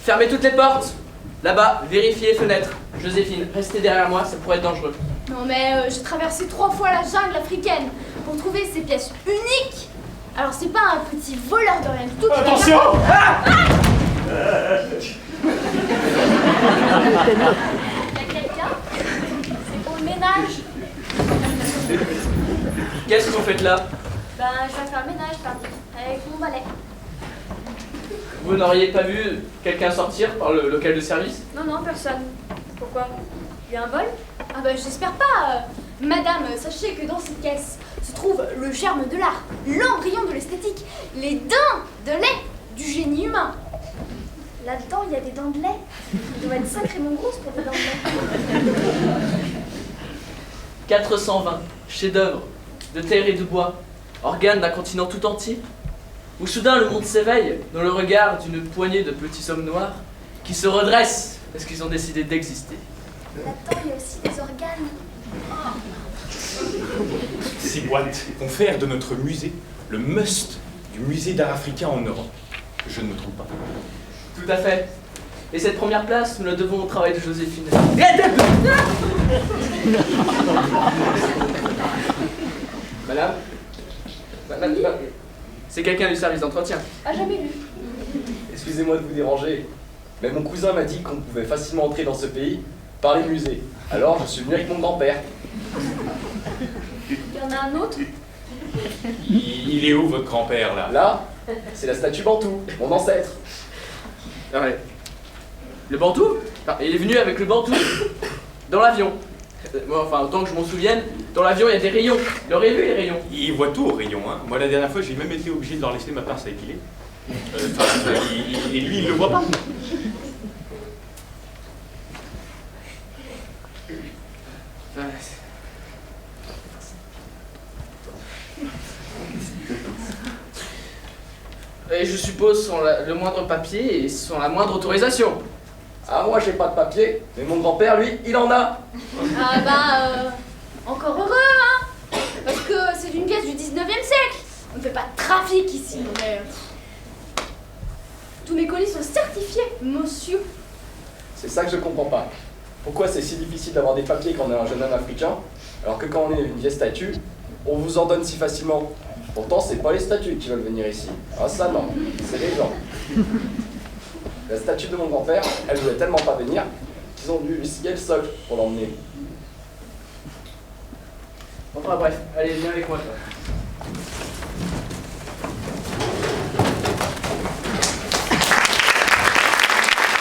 Fermez toutes les portes. Là-bas, vérifiez les fenêtres. Joséphine, restez derrière moi, ça pourrait être dangereux. Non mais j'ai traversé 3 fois la jungle africaine pour trouver ces pièces uniques. Alors c'est pas un petit voleur de rien du tout. Attention! Il y a quelqu'un? C'est au ménage. Qu'est-ce que vous faites là? Ben je viens faire le ménage, pardi, avec mon balai. Vous n'auriez pas vu quelqu'un sortir par le local de service? Non, non, personne. Pourquoi? Il y a un vol? Ah bah j'espère pas. Madame, sachez que dans cette caisse se trouve le germe de l'art, l'embryon de l'esthétique, les dents de lait du génie humain. Là-dedans, il y a des dents de lait. Ils doivent être sacrément grosses pour des dents de lait. 420 chefs-d'œuvre de terre et de bois, organes d'un continent tout entier, où soudain le monde s'éveille dans le regard d'une poignée de petits hommes noirs qui se redressent parce qu'ils ont décidé d'exister. Là-dedans, il y a aussi des organes. Ces boîtes confèrent de notre musée le must du musée d'art africain en Europe. Je ne me trompe pas. Tout à fait. Et cette première place, nous la devons au travail de Joséphine. Madame, c'est quelqu'un du service d'entretien. Ah, jamais vu. Excusez-moi de vous déranger, mais mon cousin m'a dit qu'on pouvait facilement entrer dans ce pays par les musées. Alors je suis venu avec mon grand-père. Il y en a un autre? Il est où votre grand-père là? Là, c'est la statue Bantou, mon ancêtre. Ah ouais. Le Bantou? Il est venu avec le Bantou dans l'avion. Moi, enfin, autant que je m'en souvienne, dans l'avion il y a des rayons. Vous auriez vu les rayons? Il voit tout au rayon, hein. Moi la dernière fois j'ai même été obligé de leur laisser ma pince à épiler. Et lui il le voit pas. Et je suppose sans le moindre papier et sans la moindre autorisation. Ah, moi j'ai pas de papier, mais mon grand-père, lui, il en a. Ah bah, encore heureux, hein. Parce que c'est une pièce du 19e siècle. On ne fait pas de trafic ici, mais... Tous mes colis sont certifiés, monsieur. C'est ça que je comprends pas. Pourquoi c'est si difficile d'avoir des papiers quand on est un jeune homme africain, alors que quand on est une vieille statue, on vous en donne si facilement. Pourtant, c'est pas les statues qui veulent venir ici. Ah ça non, c'est les gens. La statue de mon grand-père, elle voulait tellement pas venir qu'ils ont dû lui scier le socle pour l'emmener. Enfin bref, allez, viens avec moi toi.